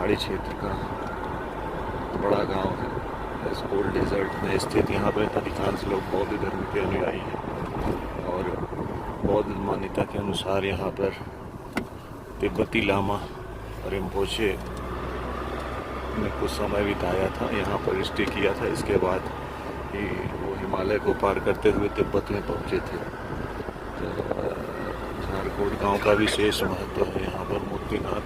पहाड़ी क्षेत्र का बड़ा गांव है। इस कोल्ड डेजर्ट में स्थित यहाँ पर अधिकांश लोग बौद्ध धर्म के अनुयायी हैं और बौद्ध मान्यता के अनुसार यहाँ पर तिब्बती लामा रिम्पोचे ने कुछ समय बिताया था, यहाँ पर स्टे किया था। इसके बाद ही वो हिमालय को पार करते हुए तिब्बत में पहुँचे थे। तो झारकोट गांव का विशेष महत्व है यहाँ पर मुक्तिनाथ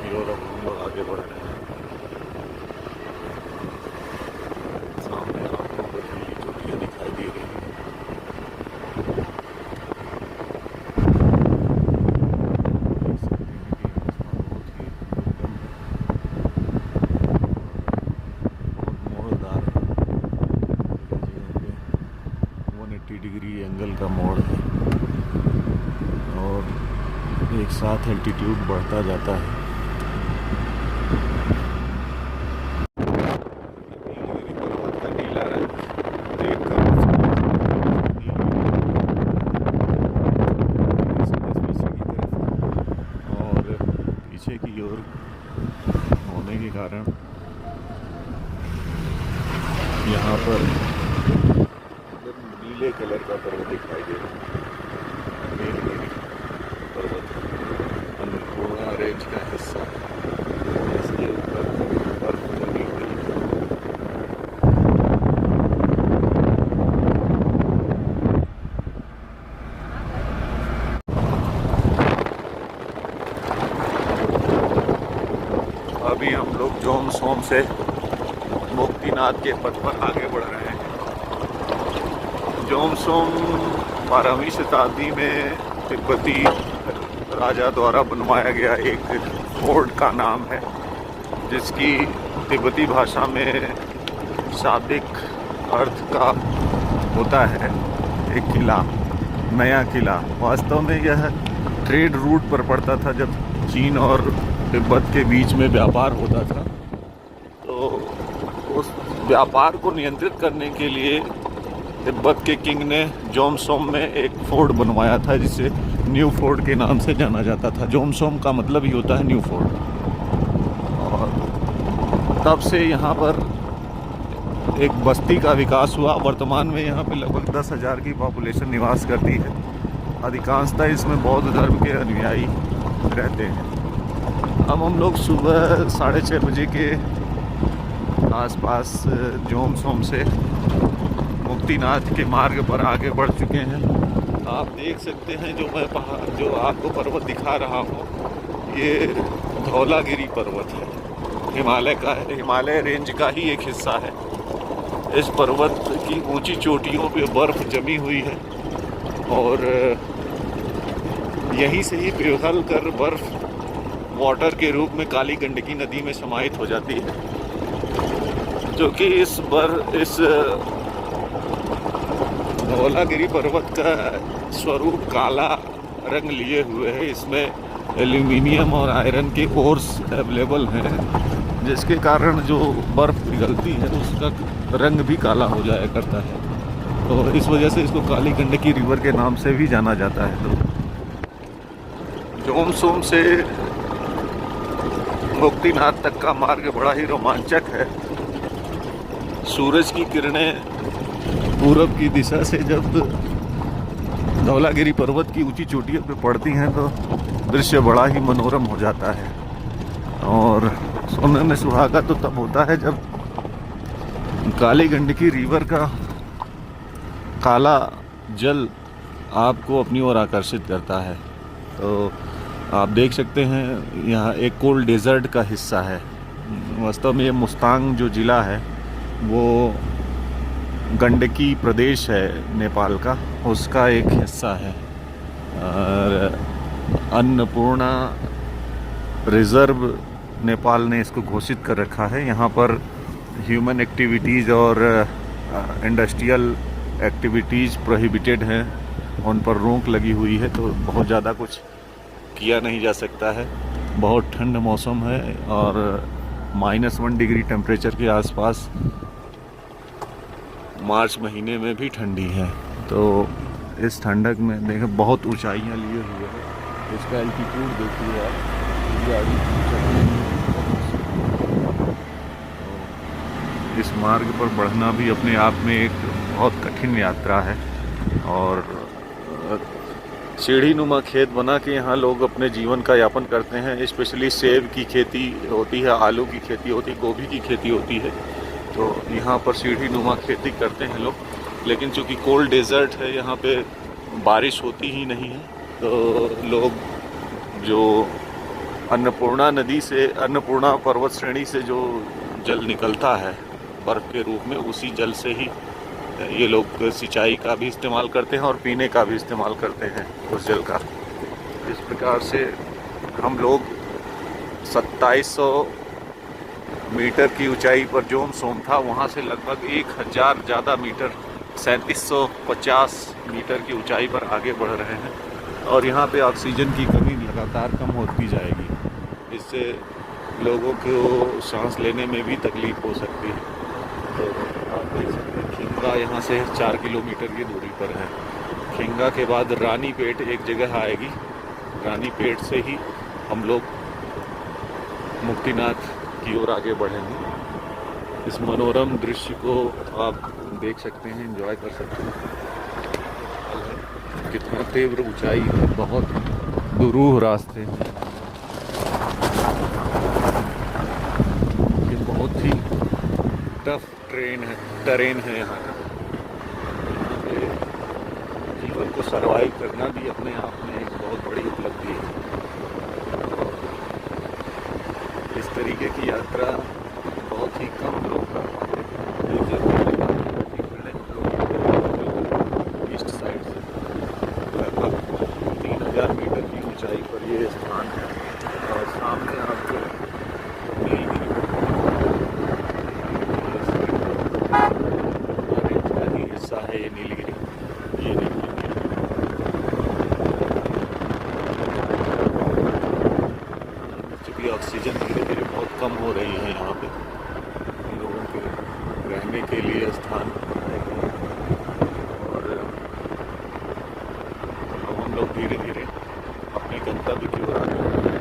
की ओर अब हम लोग आगे बढ़ रहे हैं। सामने आपको बर्फीली चोटियाँ दिखाई दे रही हैं। डिग्री एंगल का मोड़ है और एक साथ एल्टीट्यूड बढ़ता जाता है। और पीछे की ओर होने के कारण यहाँ पर नीले कलर का पर्वत दिखाई दे रहा है। नीलगिरी पर्वत अन्नपूर्णा रेंज का हिस्सा है। इसके ऊपर बर्फ जमी हुई है। अभी हम लोग जोमसोम से मुक्तिनाथ के पथ पर आगे बढ़ रहे हैं। जोमसोम 12वीं शताब्दी में तिब्बती राजा द्वारा बनवाया गया एक फोर्ट का नाम है, जिसकी तिब्बती भाषा में शाब्दिक अर्थ का होता है एक किला, नया किला। वास्तव में यह ट्रेड रूट पर पड़ता था। जब चीन और तिब्बत के बीच में व्यापार होता था तो उस व्यापार को नियंत्रित करने के लिए तिब्बत के किंग ने जोमसोम में एक फोर्ट बनवाया था, जिसे न्यू फोर्ट के नाम से जाना जाता था। जोमसोम का मतलब ही होता है न्यू फोर्ट। और तब से यहाँ पर एक बस्ती का विकास हुआ। वर्तमान में यहाँ पे लगभग 10,000 की पॉपुलेशन निवास करती है। अधिकांशतः इसमें बौद्ध धर्म के अनुयायी रहते हैं। अब हम लोग सुबह 6:30 बजे के आसपास जोमसोम से मुक्तिनाथ के मार्ग पर आगे बढ़ चुके हैं। आप देख सकते हैं जो आपको पर्वत दिखा रहा हूँ, ये धौलागिरी पर्वत है। हिमालय रेंज का ही एक हिस्सा है। इस पर्वत की ऊंची चोटियों पे बर्फ जमी हुई है और यहीं से ही पिघल कर बर्फ वाटर के रूप में काली गंडकी नदी में समाहित हो जाती है, जो कि इस धौलागिरी पर्वत का स्वरूप काला रंग लिए हुए है। इसमें एल्यूमिनियम और आयरन के ओर्स अवेलेबल हैं, जिसके कारण जो बर्फ़ पिघलती है उसका रंग भी काला हो जाया करता है। तो इस वजह से इसको काली गंडकी रिवर के नाम से भी जाना जाता है। तो जोमसोम से मुक्तिनाथ तक का मार्ग बड़ा ही रोमांचक है। सूरज की किरणें पूरब की दिशा से जब धौलागिरी पर्वत की ऊंची चोटियों पर पड़ती हैं तो दृश्य बड़ा ही मनोरम हो जाता है। और सोने में सुहागा तो तब होता है जब काली गंडकी रिवर का काला जल आपको अपनी ओर आकर्षित करता है। तो आप देख सकते हैं यहाँ एक कोल्ड डेजर्ट का हिस्सा है। वास्तव में ये मुस्तांग जो ज़िला है वो गंडकी प्रदेश है नेपाल का, उसका एक हिस्सा है। और अन्नपूर्णा रिज़र्व नेपाल ने इसको घोषित कर रखा है। यहाँ पर ह्यूमन एक्टिविटीज़ और इंडस्ट्रियल एक्टिविटीज़ प्रोहिबिटेड हैं, उन पर रोक लगी हुई है। तो बहुत ज़्यादा कुछ किया नहीं जा सकता है। बहुत ठंड मौसम है और -1 डिग्री टेम्परेचर के आसपास मार्च महीने में भी ठंडी है। तो इस ठंडक में देखें बहुत ऊंचाइयां लिए हुए हैं। इसका एल्टीट्यूड देखिए आप। गाड़ी चलाने में। तो इस मार्ग पर बढ़ना भी अपने आप में एक बहुत कठिन यात्रा है। और सीढ़ी नुमा खेत बना के यहाँ लोग अपने जीवन का यापन करते हैं। स्पेशली सेब की खेती होती है, आलू की खेती होती है, गोभी की खेती होती है। तो यहाँ पर सीढ़ी नुमा खेती करते हैं लोग। लेकिन चूँकि कोल्ड डेजर्ट है, यहाँ पे बारिश होती ही नहीं है, तो लोग जो अन्नपूर्णा नदी से, अन्नपूर्णा पर्वत श्रेणी से जो जल निकलता है बर्फ़ के रूप में, उसी जल से ही ये लोग सिंचाई का भी इस्तेमाल करते हैं और पीने का भी इस्तेमाल करते हैं उस जल का। इस प्रकार से हम लोग 2700 मीटर की ऊंचाई पर जोम सोम था, वहाँ से लगभग 1000 ज़्यादा मीटर 3750 मीटर की ऊंचाई पर आगे बढ़ रहे हैं। और यहाँ पे ऑक्सीजन की कमी लगातार कम होती जाएगी। इससे लोगों को सांस लेने में भी तकलीफ हो सकती है। तो आप देख सकते हैं खिंगा यहाँ से 4 किलोमीटर की दूरी पर है। खिंगा के बाद रानी पेट एक जगह आएगी। रानी पेट से ही हम लोग मुक्तिनाथ की ओर आगे बढ़ेंगे। इस मनोरम दृश्य को आप देख सकते हैं, एंजॉय कर सकते हैं। कितना तीव्र ऊंचाई है, बहुत दुरूह रास्ते हैं, ये बहुत ही टफ टरेन है यहाँ का। यहाँ पे जीवन को सरवाइव करना भी अपने आप में एक बहुत बड़ी उपलब्धि है। इस तरीके की यात्रा बहुत ही कम लोग कर पाते हैं। ईस्ट साइड से लगभग 3000 मीटर की ऊंचाई पर ये स्थान है। और सामने आपको नीलगिरी का ही हिस्सा है, ये नीलगिरी। ये चूँकि ऑक्सीजन धीरे धीरे बहुत कम हो रही है यहाँ पे, लोगों के रहने के लिए स्थान है। और अब हम लोग धीरे धीरे अपने गंतव्य की ओर आगे बढ़ रहे हैं।